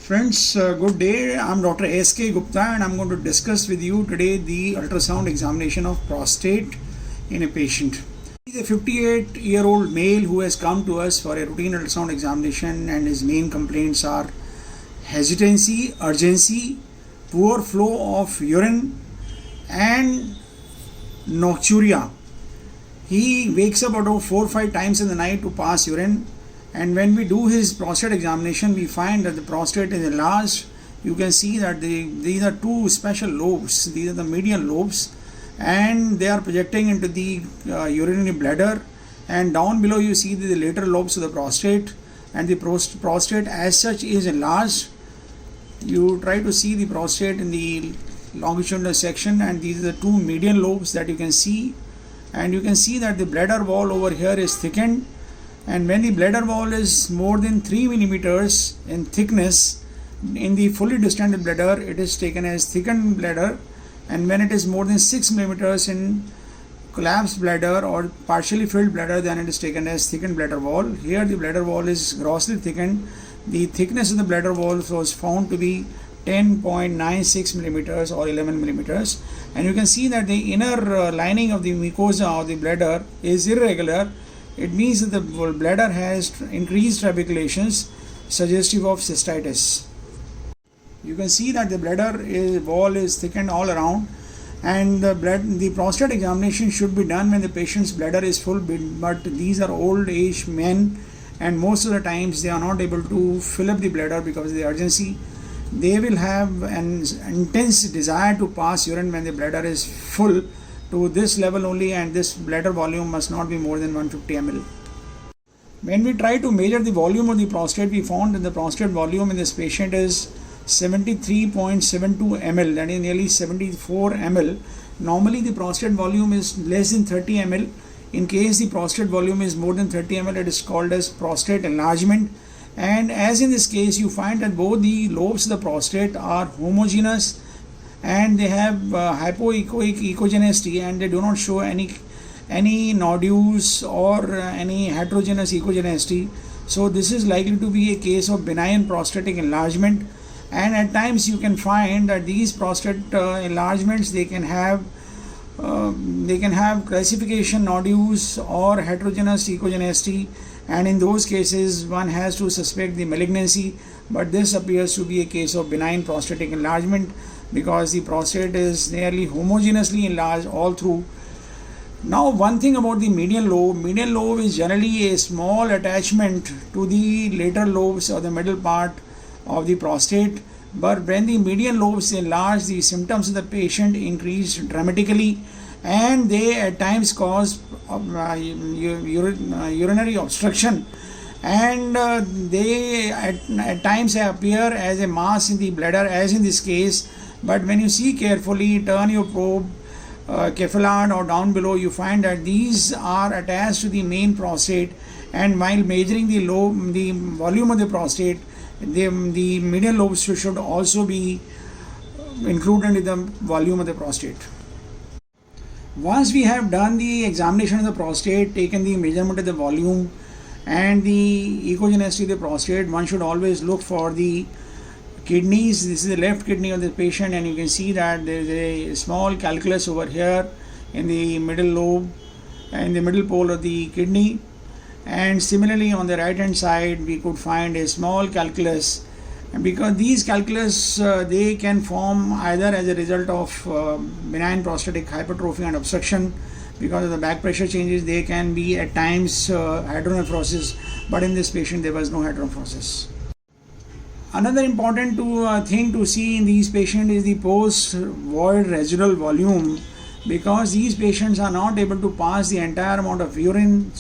Friends, good day. I'm Dr. S.K. Gupta and I'm going to discuss with you today the ultrasound examination of prostate in a patient. He's a 58-year-old male who has come to us for a routine ultrasound examination, and his main complaints are hesitancy, urgency, poor flow of urine and nocturia. He wakes up about 4 or 5 times in the night to pass urine. And when we do his prostate examination, we find that the prostate is enlarged. You can see that these are two special lobes. These are the median lobes, and they are projecting into the urinary bladder. And down below you see the lateral lobes of the prostate, and the prostate as such is enlarged. You try to see the prostate in the longitudinal section, and these are the two median lobes that you can see. And you can see that the bladder wall over here is thickened. And when the bladder wall is more than 3 millimeters in thickness, in the fully distended bladder, it is taken as thickened bladder. And when it is more than 6 millimeters in collapsed bladder or partially filled bladder, then it is taken as thickened bladder wall. Here the bladder wall is grossly thickened. The thickness of the bladder wall was found to be 10.96 millimeters or 11 millimeters. And you can see that the inner lining of the mucosa of the bladder is irregular. It means that the bladder has increased trabeculations suggestive of cystitis. You can see that the bladder wall is thickened all around, and the prostate examination should be done when the patient's bladder is full, but these are old age men, and most of the times they are not able to fill up the bladder because of the urgency. They will have an intense desire to pass urine when the bladder is full to this level only, and this bladder volume must not be more than 150 ml. When we try to measure the volume of the prostate, we found that the prostate volume in this patient is 73.72 ml, that is nearly 74 ml. Normally the prostate volume is less than 30 ml. In case the prostate volume is more than 30 ml, it is called as prostate enlargement. And as in this case, you find that both the lobes of the prostate are homogeneous, and they have hypoechoic echogenicity, and they do not show any nodules or any heterogeneous echogenicity. So this is likely to be a case of benign prostatic enlargement. And at times you can find that these prostate enlargements, they can have calcification nodules or heterogeneous echogenicity, and in those cases one has to suspect the malignancy. But this appears to be a case of benign prostatic enlargement, because the prostate is nearly homogeneously enlarged all through. Now, one thing about the median lobe is generally a small attachment to the lateral lobes or the middle part of the prostate. But when the median lobes enlarge, the symptoms of the patient increase dramatically, and they at times cause urinary obstruction, and they at times appear as a mass in the bladder, as in this case. But when you see carefully, turn your probe cephalad or down below, you find that these are attached to the main prostate. And while measuring the volume of the prostate, the median lobes should also be included in the volume of the prostate. Once we have done the examination of the prostate, taken the measurement of the volume and the echogenicity of the prostate, one should always look for the kidneys. This is the left kidney of the patient, and you can see that there is a small calculus over here in the middle lobe and the middle pole of the kidney. And similarly on the right hand side we could find a small calculus, and because these calculus they can form either as a result of benign prostatic hypertrophy and obstruction. Because of the back pressure changes, they can be at times hydronephrosis, but in this patient there was no hydronephrosis. Another important thing to see in these patients is the post-void residual volume, because these patients are not able to pass the entire amount of urine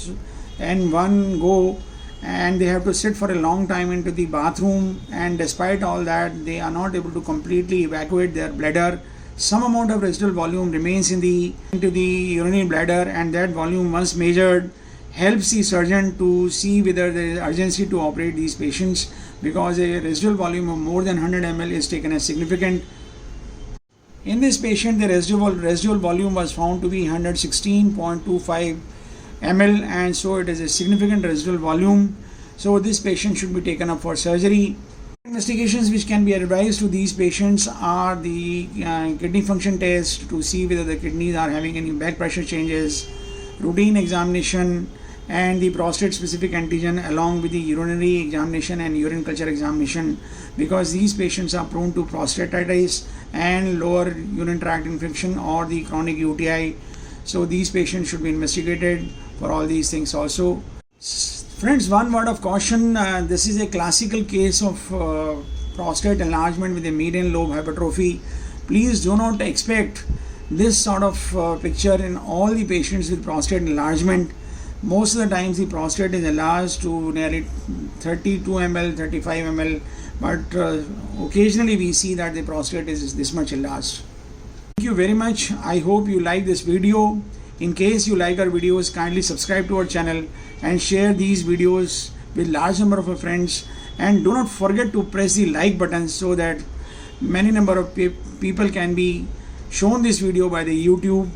in one go, and they have to sit for a long time into the bathroom, and despite all that they are not able to completely evacuate their bladder. Some amount of residual volume remains into the urinary bladder, and that volume, once measured, helps the surgeon to see whether there is urgency to operate these patients, because a residual volume of more than 100 ml is taken as significant. In this patient, the residual volume was found to be 116.25 ml, and so it is a significant residual volume. So this patient should be taken up for surgery. Investigations which can be advised to these patients are the kidney function test to see whether the kidneys are having any back pressure changes, routine examination, and the prostate specific antigen along with the urinary examination and urine culture examination, because these patients are prone to prostatitis and lower urine tract infection or the chronic UTI. So these patients should be investigated for all these things also. Friends, one word of caution, this is a classical case of prostate enlargement with a median lobe hypertrophy. Please do not expect this sort of picture in all the patients with prostate enlargement. Most of the times the prostate is enlarged to nearly 32 ml, 35 ml, but occasionally we see that the prostate is this much enlarged. Thank you very much. I hope you like this video. In case you like our videos, kindly subscribe to our channel and share these videos with large number of your friends, and do not forget to press the like button so that many number of people can be shown this video by the YouTube